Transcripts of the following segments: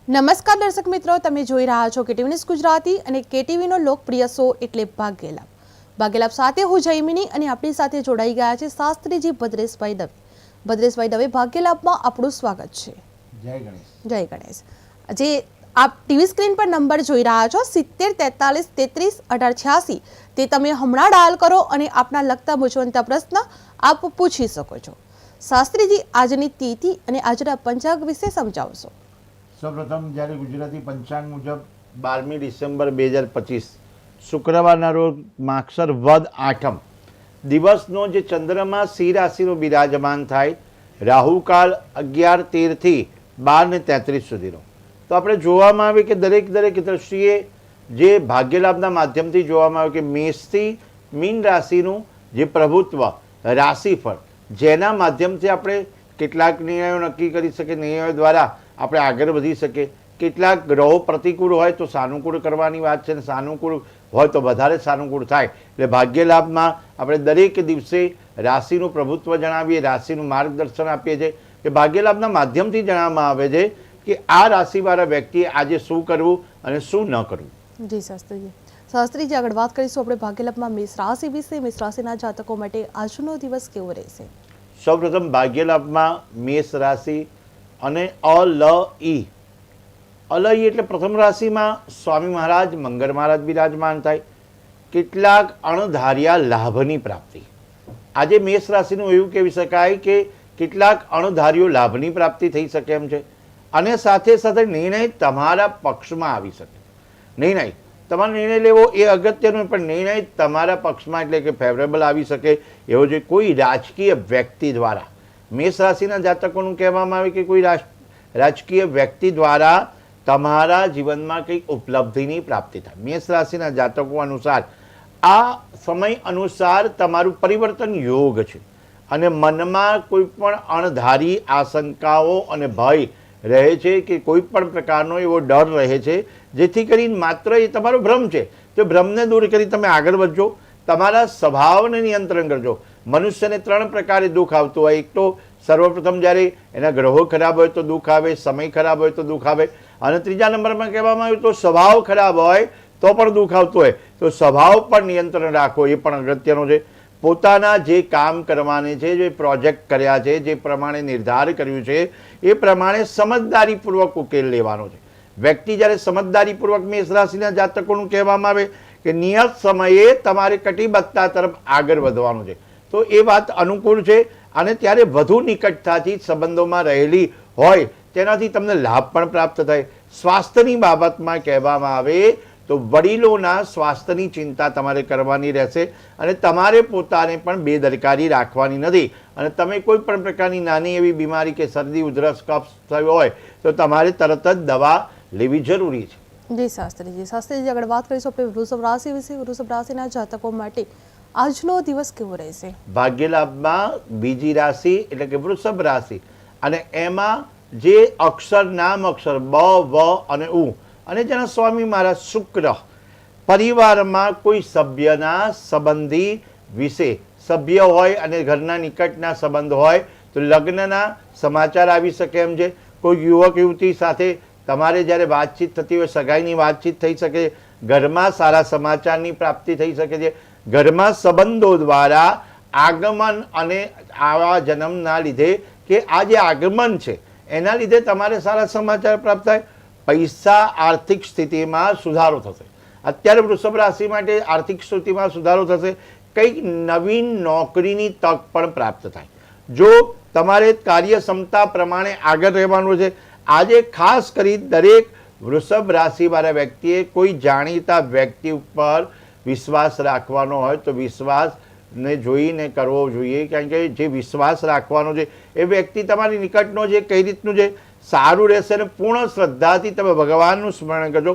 નમસ્કાર દર્શક મિત્રો, તમે જોઈ રહ્યા છો કેટીવી ન્યૂઝ ગુજરાતી અને કેટીવીનો લોકપ્રિય શો એટલે ભાગ્યલાભ સાથે હું જયમિની અને આપણી સાથે જોડાઈ ગયા છે શાસ્ત્રીજી ભદ્રેશભાઈ દવે. ભદ્રેશભાઈ દવે, ભાગ્યલાભમાં આપણું સ્વાગત છે. જય ગણેશ. જય ગણેશ. જે આપ ટીવી સ્ક્રીન પર નંબર જોઈ રહ્યા છો 70 43 33 18 86, તે તમે હમણાં ડાયલ કરો અને આપના લગતા મૂંઝવણતા પ્રશ્ન આપ પૂછી શકો છો. શાસ્ત્રીજી, આજની તિથિ અને આજના પંચાંગ વિશે સમજાવશો. સૌપ્રથમ જ્યારે ગુજરાતી પંચાંગ મુજબ 12મી ડિસેમ્બર 2025 શુક્રવારના રોજ માગસર વદ આઠમ દિવસનો જે ચંદ્રમાં સિંહ રાશિનો બિરાજમાન થાય, રાહુકાળ 11:13 થી 12:33 સુધીનો. તો આપણે જોવામાં આવે કે દરેક દ્રષ્ટિએ જે ભાગ્યલાભના માધ્યમથી જોવામાં આવે કે મેષથી મીન રાશિનું જે પ્રભુત્વ રાશિફળ, જેના માધ્યમથી આપણે કેટલાક નિર્ણયો નક્કી કરી શકીએ, નિર્ણયો દ્વારા આપણે આગળ વધી શકીએ. કેટલાક ગ્રહો પ્રતિકૂળ હોય તો સાનુકૂળ કરવાની વાત છે, અને સાનુકૂળ હોય તો વધારે સાનુકૂળ થાય. એટલે ભાગ્યલાભમાં આપણે દરેક દિવસે રાશિનું પ્રભુત્વ જણાવીએ, રાશિનું માર્ગદર્શન આપીએ છીએ કે ભાગ્યલાભના માધ્યમથી જણાવવામાં આવે છે કે આ રાશિવાળા વ્યક્તિએ આજે શું કરવું અને શું ન કરવું. જી શાસ્ત્રીજી. શાસ્ત્રીજી, આગળ વાત કરીશું આપણે ભાગ્યલાભમાં મેષ રાશિ વિશે. મેષ રાશિના જાતકો માટે આજનો દિવસ કેવો રહેશે? સૌપ્રથમ ભાગ્યલાભમાં મેષ રાશિ અને અલઈ એટલે પ્રથમ રાશિમાં સ્વામી મહારાજ મંગળ મહારાજ બિરાજમાન થાય. કેટલાક અણધાર્યા લાભની પ્રાપ્તિ. આજે મેષ રાશિનું એવું કહેવી શકાય કે કેટલાક અણધાર્યો લાભની પ્રાપ્તિ થઈ શકે એમ છે, અને સાથે સાથે નિર્ણય તમારા પક્ષમાં આવી શકે. નિર્ણય તમારો નિર્ણય લેવો એ અગત્યનું, પણ નિર્ણય તમારા પક્ષમાં એટલે કે ફેવરેબલ આવી શકે એવો જે કોઈ રાજકીય વ્યક્તિ દ્વારા, મેષ રાશિના જાતકોનું કહેવામાં આવે કે કોઈ રાજકીય વ્યક્તિ દ્વારા તમારા જીવનમાં કંઈક ઉપલબ્ધિની પ્રાપ્તિ થાય. મેષ રાશિના જાતકો અનુસાર આ સમય અનુસાર તમારું પરિવર્તન યોગ છે, અને મનમાં કોઈ પણ અણધારી આશંકાઓ અને ભય રહે છે કે કોઈ પણ પ્રકારનો એવો ડર રહે છે, જેથી કરીને માત્ર એ તમારો ભ્રમ છે. તો ભ્રમને દૂર કરી તમે આગળ વધજો, તમારા સ્વભાવને નિયંત્રણ કરજો. મનુષ્યને 3 પ્રકારે દુઃખ આવતું હોય. એક તો સર્વપ્રથમ જ્યારે એના ગ્રહો ખરાબ હોય તો દુઃખ આવે, સમય ખરાબ હોય તો દુઃખ આવે, અને ત્રીજા નંબરમાં કહેવામાં આવ્યું તો સ્વભાવ ખરાબ હોય તો પણ દુઃખ આવતું હોય. તો સ્વભાવ પર નિયંત્રણ રાખો એ પણ અગત્યનો છે. પોતાના જે કામ કરવાને છે, જે પ્રોજેક્ટ કર્યા છે, જે પ્રમાણે નિર્ધાર કર્યું છે એ પ્રમાણે સમજદારીપૂર્વક ઉકેલ લેવાનો છે. વ્યક્તિ જ્યારે સમજદારીપૂર્વક મેષ રાશિના જાતકોનું કહેવામાં આવે કે નિયત સમયે તમારે કટિબદ્ધતા તરફ આગળ વધવાનું છે, તો એ વાત અનુકૂળ છે. અને ત્યારે વધુ નિકટતાથી સંબંધોમાં રહેલી હોય તેનાથી તમને લાભ પણ પ્રાપ્ત થાય. સ્વાસ્થ્યની બાબતમાં કહેવામાં આવે તો વડીલોના સ્વાસ્થ્યની ચિંતા તમારે કરવાની રહેશે, અને તમારે પોતાને પણ બેદરકારી રાખવાની નથી. અને તમે કોઈ પણ પ્રકારની નાની એવી બીમારી કે શરદી, ઉધરસ, કફ થયો હોય તો તમારે તરત જ દવા લેવી જરૂરી છે. જી શાસ્ત્રીજી. શાસ્ત્રીજી, આગળ વાત કરીશું આપણે વૃષભ રાશિ વિશે. વૃષભ રાશિના જાતકો માટે આજનો દિવસ કેવો રહેશે? ભાગ્યલાભમાં બીજી રાશિ એટલે કે વૃષભ રાશિ, અને એમાં જે અક્ષર, નામ અક્ષર બ, વ અને ઉ, અને જેના સ્વામી મહારાજ શુક્ર, પરિવારમાં કોઈ સભ્યના સંબંધી વિશે સભ્ય હોય અને ઘરના નિકટના સંબંધ હોય તો લગ્નના સમાચાર આવી શકે એમ છે. કોઈ યુવક યુવતી સાથે તમારે જ્યારે વાતચીત થતી હોય, સગાઈની વાતચીત થઈ શકે, ઘરમાં સારા સમાચારની પ્રાપ્તિ થઈ શકે છે. ઘરમાં સંબંધો દ્વારા આગમન અને આવા જન્મના લીધે કે આ જે આગમન છે એના લીધે તમારે સારા સમાચાર પ્રાપ્ત થાય. પૈસા, આર્થિક સ્થિતિમાં સુધારો થશે. અત્યારે વૃષભ રાશિ માટે આર્થિક સ્થિતિમાં સુધારો થશે. કંઈક નવીન નોકરીની તક પણ પ્રાપ્ત થાય. જો તમારે કાર્યક્ષમતા પ્રમાણે આગળ રહેવાનું છે. આજે ખાસ કરી દરેક વૃષભ રાશિવાળા વ્યક્તિએ કોઈ જાણીતા વ્યક્તિ ઉપર વિશ્વાસ રાખવાનો હોય તો વિશ્વાસને જોઈને કરવો જોઈએ, કારણ કે જે વિશ્વાસ રાખવાનો છે એ વ્યક્તિ તમારી નિકટનો છે, કઈ રીતનું છે, સારું રહેશે. અને પૂર્ણ શ્રદ્ધાથી તમે ભગવાનનું સ્મરણ કરજો.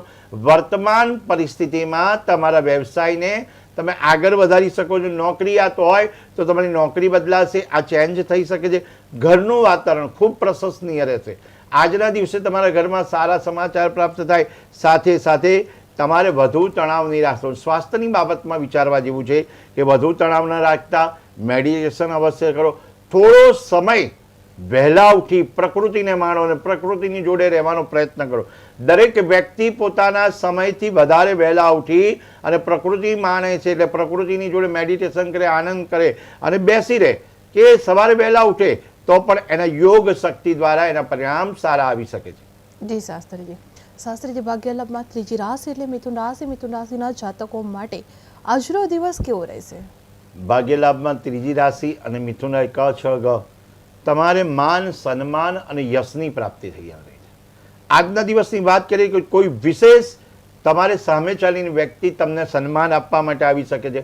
વર્તમાન પરિસ્થિતિમાં તમારા વ્યવસાયને તમે આગળ વધારી શકો છો. નોકરીયાત હોય તો તમારી નોકરી બદલાશે, આ ચેન્જ થઈ શકે છે. ઘરનું વાતાવરણ ખૂબ પ્રશંસનીય રહેશે. આજના દિવસે તમારા ઘરમાં સારા સમાચાર પ્રાપ્ત થાય. સાથે સાથે તમારે વધુ તણાવ નહીં રાખશો. સ્વાસ્થ્યની બાબતમાં વિચારવા જેવું છે કે વધુ તણાવ ન રાખતા મેડિટેશન અવશ્ય કરો. થોડો સમય વહેલા ઉઠી પ્રકૃતિને માણો અને પ્રકૃતિની જોડે રહેવાનો પ્રયત્ન કરો. દરેક વ્યક્તિ પોતાના સમયથી વધારે વહેલા ઉઠી અને પ્રકૃતિ માણે છે, એટલે પ્રકૃતિની જોડે મેડિટેશન કરે, આનંદ કરે અને બેસી રહે કે સવારે વહેલા ઉઠે તો પણ એના યોગ શક્તિ દ્વારા એના પરિણામ સારા આવી શકે છે. જી શાસ્ત્રીજી. શાસ્ત્રીજી, ભાગ્યલાભમાં ત્રીજી રાશિ એટલે મિથુન રાશિ. મિથુન રાશિના જાતકો માટે આજનો દિવસ કેવો રહેશે? ભાગ્યલાભમાં ત્રીજી રાશિ અને મિથુન ક છ ગ તમારે માન, સન્માન અને યશની પ્રાપ્તિ થઈ રહી છે. આજના દિવસની વાત કરીએ કે કોઈ વિશેષ તમારે સામે ચાલીને વ્યક્તિ તમને સન્માન આપવા માટે આવી શકે છે.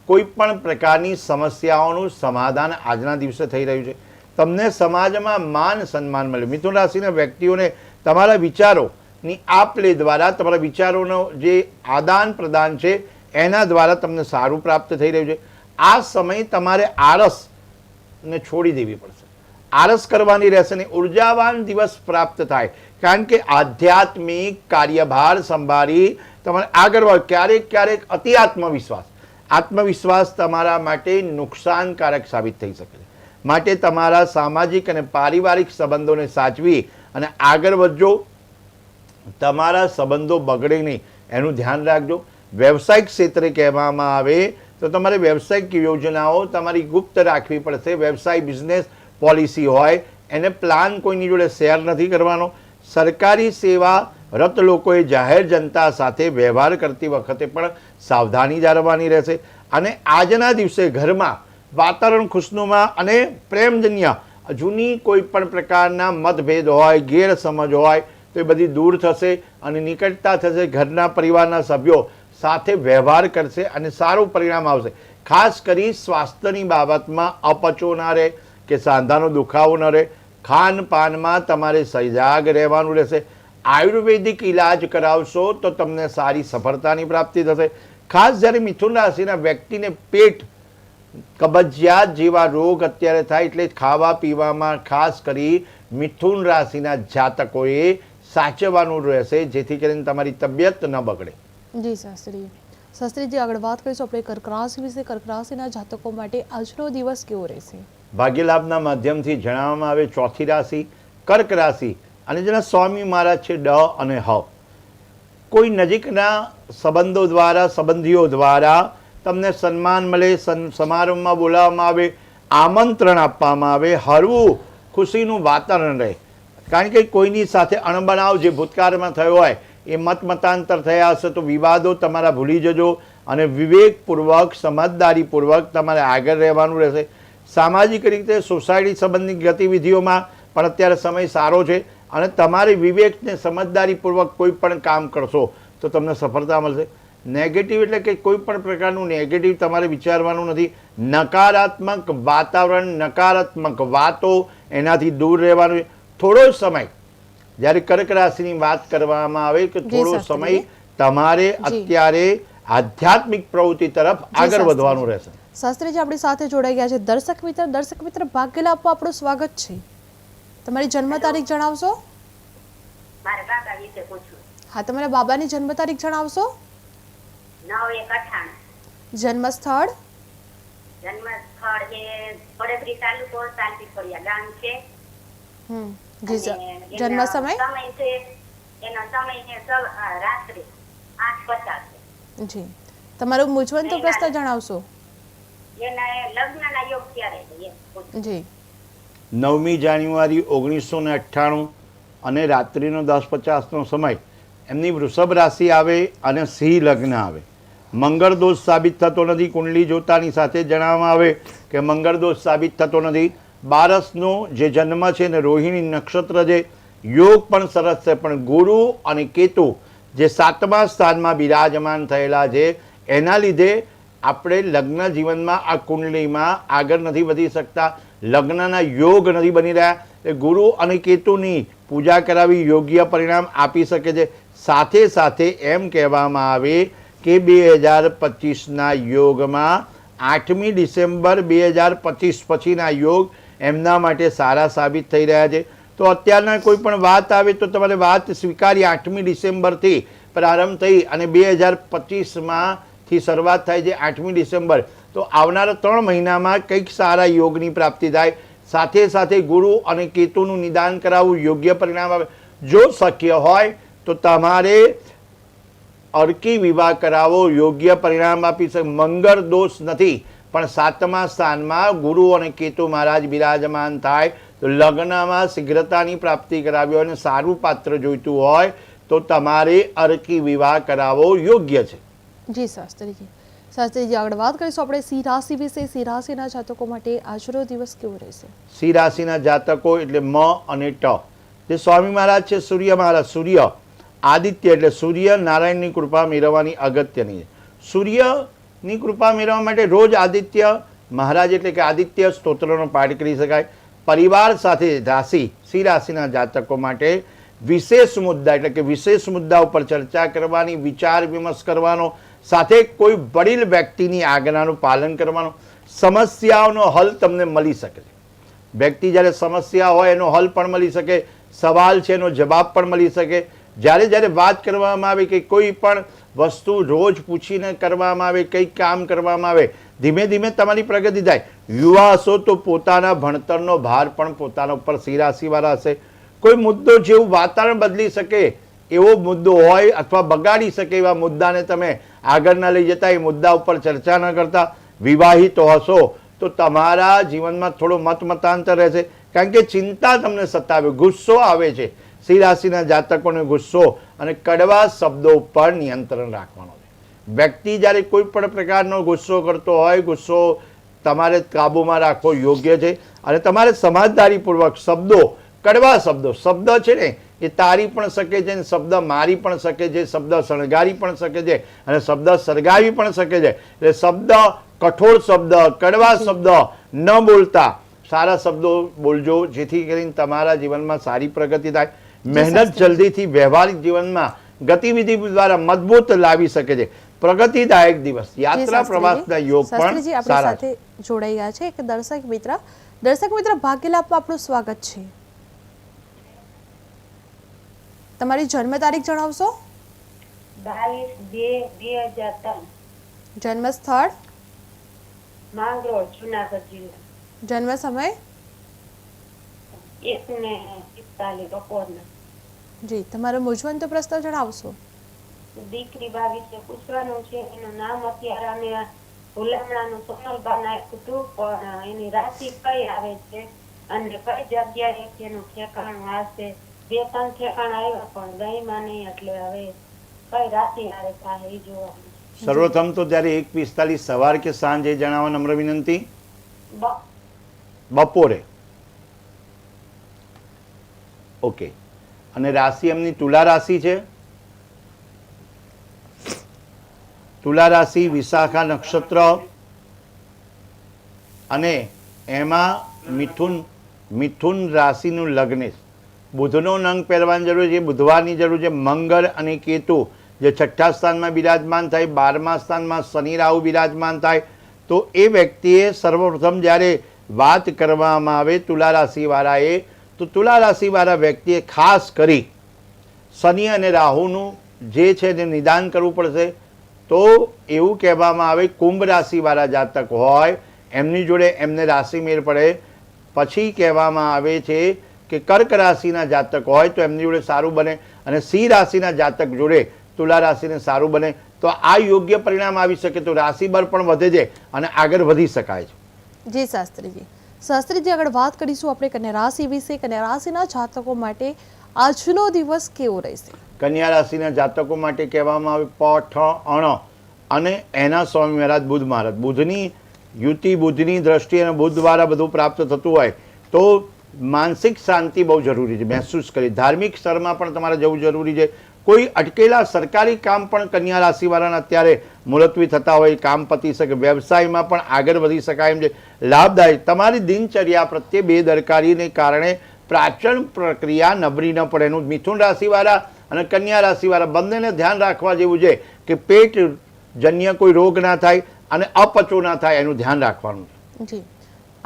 કોઈ પણ પ્રકારની સમસ્યાઓનું સમાધાન આજના દિવસે થઈ રહ્યું છે. તમને સમાજમાં માન સન્માન મળે. મિથુન રાશિના વ્યક્તિઓને તમારા વિચારોની આપ લે દ્વારા, તમારા વિચારોનો જે આદાન પ્રદાન છે એના દ્વારા તમને સારું પ્રાપ્ત થઈ રહ્યું છે. આ સમય તમારે આળસને છોડી દેવી પડશે. આળસ કરવાની રહેશે ને ઉર્જાવાન દિવસ પ્રાપ્ત થાય, કારણ કે આધ્યાત્મિક કાર્યભાર સંભાળી તમારે આગળ વધો. ક્યારેક ક્યારેક અતિ આત્મવિશ્વાસ તમારા માટે નુકસાનકારક સાબિત થઈ શકે છે. માટે તમારા સામાજિક અને પારિવારિક સંબંધોને સાચવી અને આગળ વધજો. તમારા સંબંધો બગડે નહીં એનું ધ્યાન રાખજો. વ્યવસાયિક ક્ષેત્રે કહેવામાં આવે તો તમારે વ્યવસાયિક યોજનાઓ તમારી ગુપ્ત રાખવી પડશે. વ્યવસાય બિઝનેસ પોલિસી હોય એને પ્લાન કોઈની જોડે શેર નથી કરવાનો. સરકારી સેવારત લોકોએ જાહેર જનતા સાથે વ્યવહાર કરતી વખતે પણ સાવધાની જાળવવાની રહેશે. અને આજના દિવસે ઘરમાં વાતાવરણ ખુશનુમા અને પ્રેમજન્ય જૂની કોઈ પણ પ્રકારના મતભેદ હોય, ગેરસમજ હોય તો એ બધી દૂર થશે અને નિકટતા થશે. ઘરના પરિવારના સભ્યો સાથે વ્યવહાર કરશે અને સારું પરિણામ આવશે. ખાસ કરી સ્વાસ્થ્યની બાબતમાં અપચો ના રહે કે સાંધાનો દુખાવો ન રહે. ખાનપાનમાં તમારે સજાગ રહેવાનું રહેશે. આયુર્વેદિક ઇલાજ કરાવશો તો તમને સારી સફળતાની પ્રાપ્તિ થશે. ખાસ જ્યારે મિથુન રાશિના વ્યક્તિને પેટ, કબજિયાત જેવા રોગ અત્યારે થાય, એટલે ખાવા પીવામાં ખાસ કરી મિથુન રાશિના જાતકોએ સાચવવાનું રહેશે, જેથી કરીને તમારી તબિયત ન બગડે. જી શાસ્ત્રી. શાસ્ત્રીજી, આગળ વાત કરીશું આપણે કર્ક રાશિ વિશે. કર્ક રાશિના જાતકો માટે આજનો દિવસ કેવો રહેશે? ભાગ્યલાભના માધ્યમથી જણાવવામાં આવે ચોથી રાશિ કર્ક રાશિ અને જેના સ્વામી મહારાજ છે ડ અને હ. કોઈ નજીકના સંબંધો દ્વારા, સંબંધીઓ દ્વારા તમને સન્માન મળે, સમારંભમાં બોલાવવામાં આવે, આમંત્રણ આપવામાં આવે, હળવું ખુશીનું વાતાવરણ રહે. કારણ કે કોઈની સાથે અણબનાવ જે ભૂતકાળમાં થયો હોય એ મતાંતર થયા હશે તો વિવાદો તમારા ભૂલી જજો અને વિવેકપૂર્વક, સમજદારીપૂર્વક તમારે આગળ રહેવાનું રહેશે. સામાજિક રીતે સોસાયટી સંબંધિત ગતિવિધિઓમાં પણ અત્યારે સમય સારો છે અને તમારે વિવેકને સમજદારીપૂર્વક કોઈ પણ કામ કરશો તો તમને સફળતા મળશે. નેગેટિવ એટલે કે કોઈ પણ પ્રકારનું નેગેટિવ તમારે વિચારવાનું નથી. નકારાત્મક વાતાવરણ, નકારાત્મક વાતો એનાથી દૂર રહેવાનું. થોડો સમય, જ્યારે કર્ક રાશિની વાત કરવામાં આવે કે થોડો સમય તમારે અત્યારે આધ્યાત્મિક પ્રવૃત્તિ તરફ આગળ વધવાનું રહેશે. શાસ્ત્રીજી આપણી સાથે જોડાઈ ગયા છે દર્શક મિત્ર. ભાગ્યલાભ આપણું સ્વાગત છે. તમારી જન્મ તારીખ જણાવશો? મારા બાબા વિશે પૂછું. હા, તમારા બાબાની જન્મ તારીખ જણાવશો? 9/1/98. જન્મ સ્થળ? જન્મ સ્થળ એ પડેપરી તાલુકો, સાલપીપળિયા ગામ છે. જન્મ સમય? સમય છે એનો સમય છે રાત્રે 8:50. જી. તમારું મૂંઝવંતો પ્રશ્ન જણાવશો? એના લગ્નના યોગ ક્યારે છે? જી. 9મી જાન્યુઆરી 1998 અને રાત્રિનો 10:50નો સમય. એમની વૃષભ રાશિ આવે અને સિંહ લગ્ન આવે. મંગળ દોષ સાબિત થતો નથી. કુંડલી જોતાની સાથે જણાવવામાં આવે કે મંગળ દોષ સાબિત થતો નથી. બારસનો જે જન્મ છે ને રોહિણી નક્ષત્ર છે, યોગ પણ સરસ છે, પણ ગુરુ અને કેતુ જે 7મા સ્થાનમાં બિરાજમાન થયેલા છે એના લીધે આપણે લગ્ન જીવનમાં આ કુંડલીમાં આગળ નથી વધી શકતા. લગ્નના યોગ નથી બની રહ્યા. એ ગુરુ અને કેતુની પૂજા કરાવી યોગ્ય પરિણામ આપી શકે છે. સાથે સાથે એમ કહેવામાં આવે કે 2025ના યોગમાં 8મી ડિસેમ્બર 2025 પછીના યોગ એમના માટે સારા સાબિત થઈ રહ્યા છે. તો અત્યારના કોઈ પણ વાત આવે તો તમારે વાત સ્વીકારી. 8મી ડિસેમ્બરથી પ્રારંભ થઈ અને 2025માંથી શરૂઆત થાય છે 8મી ડિસેમ્બર. તો આવનારા 3 મહિનામાં કંઈક સારા યોગની પ્રાપ્તિ થાય. સાથે સાથે ગુરુ અને કેતુનું નિદાન કરાવવું યોગ્ય પરિણામ આવે. જો શક્ય હોય તો તમારે અરકી વિવાહ કરાવો, યોગ્ય પરિણામ આપી શકે. મંગળ દોષ નથી, પણ 7મા સ્થાનમાં ગુરુ અને કેતુ મહારાજ બિરાજમાન થાય તો લગ્નમાં શીઘ્રતાની પ્રાપ્તિ કરાવી હોય અને સારું પાત્ર જોઈતું હોય તો તમારે અરકી વિવાહ કરાવવો યોગ્ય છે. જી શાસ્ત્રીજી. શાસ્ત્રીજી આગળ વાત કરીશું આપણે સિંહ રાશિ વિશે. સિંહ રાશિના જાતકો માટે આજનો દિવસ કેવો રહેશે? સિંહ રાશિના જાતકો એટલે મ અને ટ, જે સ્વામી મહારાજ છે સૂર્ય મહારાજ, સૂર્ય આદિત્ય એટલે સૂર્ય નારાયણની કૃપા મેળવવાની અગત્યની છે. સૂર્યની કૃપા મેળવવા માટે રોજ આદિત્ય મહારાજ એટલે કે આદિત્ય સ્તોત્રનો પાઠ કરી શકાય. પરિવાર સાથે રાશિ સિંહ રાશિના જાતકો માટે વિશેષ મુદ્દા એટલે કે વિશેષ મુદ્દા ઉપર ચર્ચા કરવાની, વિચાર વિમર્શ કરવાનો, સાથે કોઈ વડીલ વ્યક્તિની આજ્ઞાનું પાલન કરવાનું. સમસ્યાઓનો હલ તમને મળી શકે છે. વ્યક્તિ જ્યારે સમસ્યા હોય એનો હલ પણ મળી શકે, સવાલ છે એનો જવાબ પણ મળી શકે. જ્યારે વાત કરવામાં આવે કે કોઈ પણ વસ્તુ રોજ પૂછીને કરવામાં આવે, કંઈક કામ કરવામાં આવે, ધીમે ધીમે તમારી પ્રગતિ થાય. યુવા હશો તો પોતાના ભણતરનો ભાર પણ પોતાના ઉપર સિંહ રાશિવાળા હશે. કોઈ મુદ્દો જેવું વાતાવરણ બદલી શકે એવો મુદ્દો હોય અથવા બગાડી શકે એવા મુદ્દાને તમે આગળ ના લઈ જતા, એ મુદ્દા ઉપર ચર્ચા ન કરતા. વિવાહિતો હશો તો તમારા જીવનમાં થોડો મતાંતર રહેશે, કારણ કે ચિંતા તમને સતાવે, ગુસ્સો આવે છે. સિંહ રાશિના જાતકોને ગુસ્સો અને કડવા શબ્દો ઉપર નિયંત્રણ રાખવાનો છે. વ્યક્તિ જ્યારે કોઈ પણ પ્રકારનો ગુસ્સો કરતો હોય, ગુસ્સો તમારે કાબૂમાં રાખવો યોગ્ય છે. અને તમારે સમજદારીપૂર્વક શબ્દો, કડવા શબ્દો, શબ્દ છે ને એ તારી પણ શકે છે, શબ્દ મારી પણ શકે છે, શબ્દ શણગારી પણ શકે છે અને શબ્દ સળગાવી પણ શકે છે. એટલે શબ્દ, કઠોર શબ્દ, કડવા શબ્દ ન બોલતા સારા શબ્દો બોલજો, જેથી કરીને તમારા જીવનમાં સારી પ્રગતિ થાય. મહેનત જલ્દીથી વ્યવહારિક જીવનમાં ગતિવિધિ દ્વારા મજબૂત લાવી શકે છે. પ્રગતિદાયક દિવસ, યાત્રા પ્રવાસના યોગ પણ શાસ્ત્રીજી આપણી સારા છે. સાથે જોડાઈ ગયા છે એક દર્શક મિત્ર. ભાગ્યલાભમાં આપનું સ્વાગત છે. તમારી જન્મ તારીખ જણાવશો? 22/2/2003. જન્મ સ્થળ? માંગરોળ, જુનાગઢ જિલ્લો. જન્મ સમય? 1:45 બપોરના. જી. તમારો મૂંઝવંતો પ્રશ્ન જણાવશો? દીકરી બા વિશે પૂછવાનું છે. એનું નામ અત્યારે અમે ભૂલામણાનું સોનલબા નાખ્યું હતું, પણ એની રાશિ કઈ આવે છે અને કઈ જગ્યાએ એનું ઠેકાણું આવશે. 2-3 ઠેકાણા આવ્યા પણ ગઈમાં નહીં, એટલે હવે કઈ રાશિ આવે થાય એ જોવાનું. સર્વપ્રથમ તો ત્યારે 1:45 સવાર કે સાંજે જણાવવા નમ્ર વિનંતી. બપોરે. ઓકે. અને રાશિ એમની તુલા રાશિ છે. તુલા રાશિ, વિશાખા નક્ષત્ર અને એમાં મિથુન રાશિનું લગ્ન. બુધનો નંગ પહેરવાની જરૂર છે, બુધવારની જરૂર છે. મંગળ અને કેતુ જે 6ઠ્ઠા સ્થાનમાં બિરાજમાન થાય, 12મા સ્થાનમાં શનિ રાહુ બિરાજમાન થાય, તો એ વ્યક્તિએ સર્વપ્રથમ જ્યારે વાત કરવામાં આવે તુલા રાશિવાળાએ, તો તુલા રાશિવાળા વ્યક્તિએ ખાસ કરી શનિ અને રાહુનું જે છે એને નિદાન કરવું પડશે. તો એવું કહેવામાં આવે કુંભ રાશિવાળા જાતક હોય એમની જોડે એમને રાશિ મેળ પડે. પછી કહેવામાં આવે છે કે કર્ક રાશિના જાતક હોય તો એમની જોડે સારું બને, અને સિંહ રાશિના જાતક જોડે તુલા રાશિને સારું બને. તો આ યોગ્ય પરિણામ આવી શકે, તો રાશિબળ પણ વધે છે અને આગળ વધી શકાય છે. જી શાસ્ત્રીજી. શાસ્ત્રીજી આગળ વાત કરીશું આપણે કન્યા રાશિ વિશે. કન્યા રાશિના જાતકો માટે આજનો દિવસ કેવો રહેશે? કન્યા રાશિના જાતકો માટે કહેવામાં આવે પઠ અને એના સ્વામી મહારાજ બુધ મહારાજ. બુધની યુતિ, બુધની દ્રષ્ટિ અને બુધ દ્વારા બધું પ્રાપ્ત થતું હોય તો માનસિક શાંતિ બહુ જરૂરી છે, મહેસૂસ કરી. ધાર્મિક સ્તરમાં પણ તમારે જવું જરૂરી છે. કોઈ અટકેલા સરકારી કામ પણ કન્યા રાશિવાળાના અત્યારે મુલતવી થતા હોય, કામ પતી શકે. વ્યવસાયમાં પણ આગળ વધી શકાય એમ છે. લાભદાયક. તમારી દિનચર્યા પ્રત્યે બેદરકારીને કારણે પાચન પ્રક્રિયા નબળી ન પડે એનું મિથુન રાશિવાળા અને કન્યા રાશિવાળા બંનેને ધ્યાન રાખવા જેવું છે કે પેટ જન્ય કોઈ રોગ ના થાય અને અપચો ના થાય એનું ધ્યાન રાખવાનું છે. જી.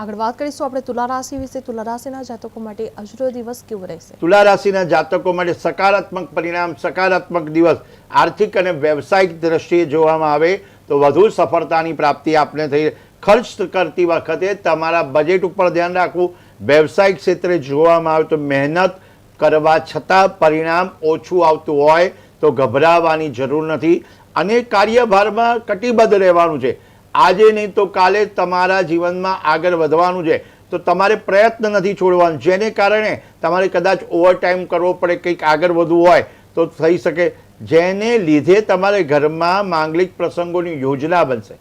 આગળ વાત કરીશું આપણે તુલા રાશિ વિશે. તુલા રાશિના જાતકો માટે આજનો દિવસ કેવો રહેશે? તુલા રાશિના જાતકો માટે સકારાત્મક પરિણામ, સકારાત્મક દિવસ. આર્થિક અને વ્યવસાયિક દ્રષ્ટિએ જોવામાં આવે તો વધુ સફળતાની પ્રાપ્તિ આપને થઈ. ખર્ચ કરતી વખતે તમારા બજેટ ઉપર ધ્યાન રાખવું, વ્યવસાયિક ક્ષેત્રે જોવામાં આવે તો મહેનત કરવા છતાં પરિણામ ઓછું આવતું હોય તો ગભરાવાની જરૂર નથી અને કાર્યભારમાં કટિબદ્ધ રહેવાનું છે. આજે નહીં તો કાલે તમારા જીવનમાં આગળ વધવાનું છે, તો તમારે પ્રયત્ન નથી છોડવાનો, જેને કારણે તમારે કદાચ ઓવરટાઈમ કરવો પડે, કંઈક આગળ વધવું હોય તો થઈ શકે, જેને લીધે તમારે ઘરમાં માંગલિક પ્રસંગોની યોજના બનશે.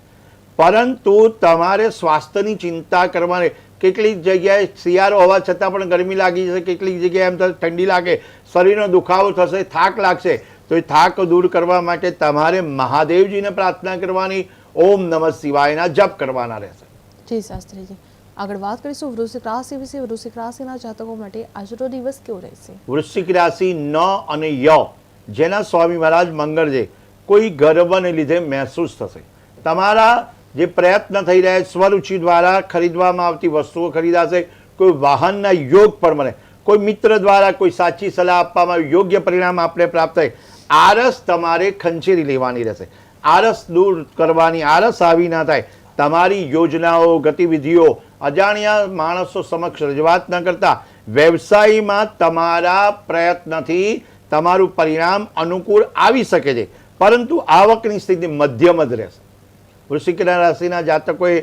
પરંતુ તમારે સ્વાસ્થ્યની ચિંતા કરવાની. કેટલીક જગ્યાએ શિયાળો હોવા છતાં પણ ગરમી લાગી જશે, કેટલીક જગ્યાએ એમ થશે ઠંડી લાગે, શરીરનો દુખાવો થશે, થાક લાગશે. તો એ થાક દૂર કરવા માટે તમારે મહાદેવજીને પ્રાર્થના કરવાની, ઓમ નમઃ શિવાયના જપ કરવાના રહેશે. જી શાસ્ત્રીજી, આગળ વાત કરીશું વૃશ્ચિક રાશિ વિશે. વૃશ્ચિક રાશિના જાતકો માટે આજનો દિવસ કેવો રહેશે? વૃશ્ચિક રાશિ ન અને ય, જેના સ્વામી મહારાજ મંગળ છે, કોઈ ગર્વને લીધે મહેસૂસ થશે. તમારા જે પ્રયત્ન થઈ રહ્યા સ્વરુચિ દ્વારા ખરીદવામાં આવતી વસ્તુઓ ખરીદાશે, કોઈ વાહનના યોગ પણ મળે, કોઈ મિત્ર દ્વારા કોઈ સાચી સલાહ આપવામાં યોગ્ય પરિણામ આપણે પ્રાપ્ત થાય. આરસ તમારે ખંચેરી લેવાની રહેશે, આરસ દૂર કરવાની, આરસ આવી ના થાય. તમારી યોજનાઓ ગતિવિધિઓ અજાણ્યા માણસો સમક્ષ રજૂઆત ન કરતા વ્યવસાયમાં તમારા પ્રયત્નથી તમારું પરિણામ અનુકૂળ આવી શકે છે, પરંતુ આવકની સ્થિતિ મધ્યમ જ રહેશે. વૃશ્ચિક રાશિના જાતકોએ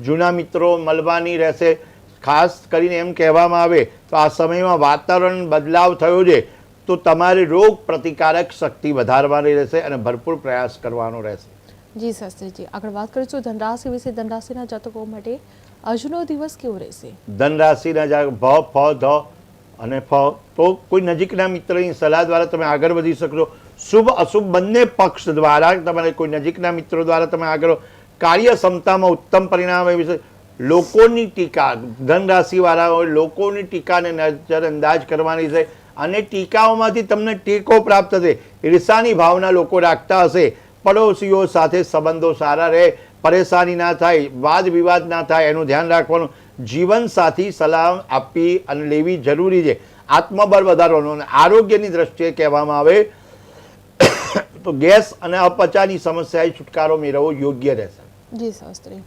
જૂના મિત્રો મળવાની રહેશે. ખાસ કરીને એમ કહેવામાં આવે તો આ સમયમાં વાતાવરણ બદલાવ થયો છે, તો તમારે રોગ પ્રતિકારક શક્તિ વધારવાની રહેશે અને ભરપૂર પ્રયાસ કરવાનો રહેશે. જી શાસ્ત્રીજી, આગળ વાત કરીશું ધનરાશિ વિશે. ધનરાશિના જાતકો માટે આજનો દિવસ કેવો રહેશે? ધનરાશિના ભ ફ ધ અને ફ, તો કોઈ નજીકના મિત્રની સલાહ દ્વારા તમે આગળ વધી શકશો. શુભ અશુભ બંને પક્ષ દ્વારા તમારે કોઈ નજીકના મિત્રો દ્વારા તમે આગળ, કાર્યક્ષમતામાં ઉત્તમ પરિણામ આવી છે. લોકોની ટીકા, ધનરાશિવાળાઓ લોકોની ટીકાને નજરઅંદાજ કરવાની છે અને ટીકાઓમાંથી તમને ટેકો પ્રાપ્ત થશે. ઈર્ષાની ભાવના લોકો રાખતા હશે, પડોશીઓ સાથે સંબંધો સારા રહે, પરેશાની ના થાય, વાદ વિવાદ ના થાય, એનું ધ્યાન રાખવાનું. જીવનસાથી સલાહ આપવી અને લેવી જરૂરી છે. આત્મબળ વધારવાનું. અને આરોગ્યની દ્રષ્ટિએ કહેવામાં આવે તો ગેસ અને અપચાની સમસ્યાએ છુટકારો મેળવવો યોગ્ય રહેશે. જી શાસ્ત્રી,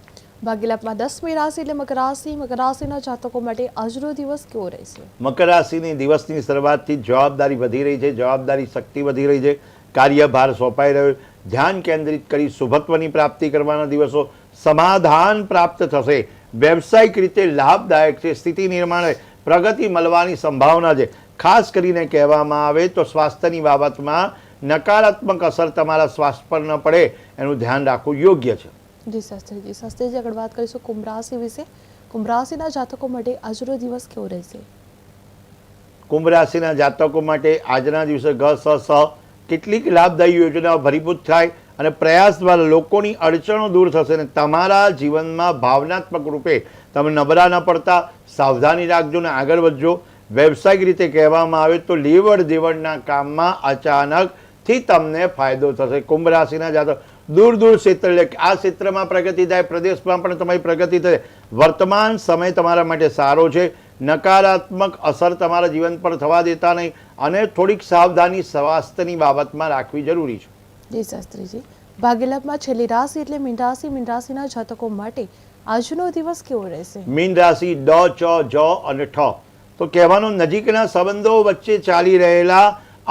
ભાગ્યલાભમાં 10મી રાશિ એટલે મકર રાશિ. મકર રાશિના જાતકો માટે આજનો દિવસ કેવો રહેશે? મકર રાશિની દિવસની શરૂઆતથી જવાબદારી વધી રહી છે, જવાબદારી શક્તિ વધી રહી છે, કાર્યભાર સોંપાઈ રહ્યો, ધ્યાન કેન્દ્રિત કરી શુભત્વની પ્રાપ્તિ કરવાના દિવસો, સમાધાન પ્રાપ્ત થશે, વ્યવસાયિક રીતે લાભદાયક છે, સ્થિતિ નિર્માણ, પ્રગતિ મળવાની સંભાવના છે. ખાસ કરીને કહેવામાં આવે તો સ્વાસ્થ્યની બાબતમાં નકારાત્મક અસર તમારા સ્વાસ્થ્ય પર ન પડે એનું ધ્યાન રાખવું યોગ્ય છે. જી શાસ્ત્રીજી. શાસ્ત્રીજી, આગળ વાત કરીશું કુંભ રાશિ વિશે. કુંભ રાશિના જાતકો માટે આજનો દિવસ કેવો રહેશે? કુંભ રાશિના જાતકો માટે આજના દિવસે ગ સ સ કેટલીક લાભદાયી યોજનાઓ ભરીભૂત થાય અને પ્રયાસ દ્વારા લોકોની અડચણો દૂર થશે અને તમારા જીવનમાં ભાવનાત્મક રૂપે તમે નબળા ન પડતા સાવધાની રાખજો ને આગળ વધજો. વ્યવસાયિક રીતે કહેવામાં આવે તો લેવડ દેવડના કામમાં અચાનકથી તમને ફાયદો થશે. કુંભ રાશિના જાતક દૂર દૂર ક્ષેત્ર, એટલે આ ક્ષેત્રમાં પ્રગતિ થાય, પ્રદેશમાં પણ તમારી પ્રગતિ થશે. વર્તમાન સમય તમારા માટે સારો છે. નકારાત્મક અસર તમારા જીવન પર થવા દેતા નહીં અને થોડીક સાવધાની સ્વાસ્થ્યની બાબતમાં રાખવી જરૂરી છે. જી શાસ્ત્રીજી, ભાગ્યલાભમાં છેલ્લી રાશિ એટલે મીન રાશિ. મીન રાશિના જાતકો માટે આજનો દિવસ કેવો રહેશે? મીન રાશિ ડ ચ જ અને ઠ, તો કહેવાનું નજીકના સંબંધો વચ્ચે ચાલી રહેલા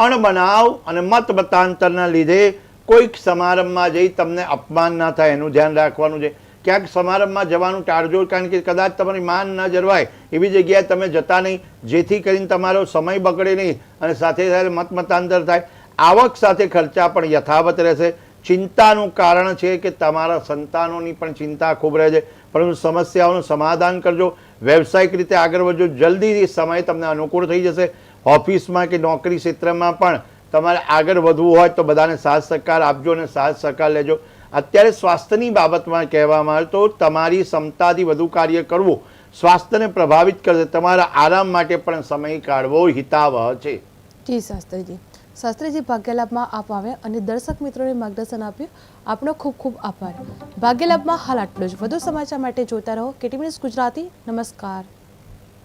અણબનાવ અને મત મતાંતરના લીધે કોઈક સમારંભમાં જઈ તમને અપમાન ના થાય એનું ધ્યાન રાખવાનું છે. ક્યાંક સમારંભમાં જવાનું ટાળજો, કારણ કે કદાચ તમારી માન ન જળવાય એવી જગ્યાએ તમે જતા નહીં, જેથી કરીને તમારો સમય બગડે નહીં અને સાથે સાથે મત મતાંતર થાય. આવક સાથે ખર્ચા પણ યથાવત રહેશે. ચિંતાનું કારણ છે કે તમારા સંતાનોની પણ ચિંતા ખૂબ રહે છે, પરંતુ સમસ્યાઓનું સમાધાન કરજો. વ્યવસાયિક રીતે આગળ વધજો, જલ્દીથી સમય તમને અનુકૂળ થઈ જશે. ઓફિસમાં કે નોકરી ક્ષેત્રમાં પણ તમારે આગળ વધવું હોય તો બધાને સાથ સહકાર આપજો અને સાથ સહકાર લેજો. અત્યારે સ્વાસ્થ્યની બાબતમાં કહેવામાં આવે તો તમારી ક્ષમતાથી વધુ કાર્ય કરવું સ્વાસ્થ્યને પ્રભાવિત કરશે. તમારા આરામ માટે પણ સમય કાઢવો હિતાવહ છે. જી શાસ્ત્રીજી. શાસ્ત્રીજી, ભાગ્યલાભમાં આપ આવ્યા અને દર્શક મિત્રોને માર્ગદર્શન આપ્યું, આપનો ખૂબ ખૂબ આભાર. ભાગ્યલાભમાં હાલ આટલું જ. વધુ સમાચાર માટે જોતા રહો KTV ન્યૂઝ ગુજરાતી. નમસ્કાર.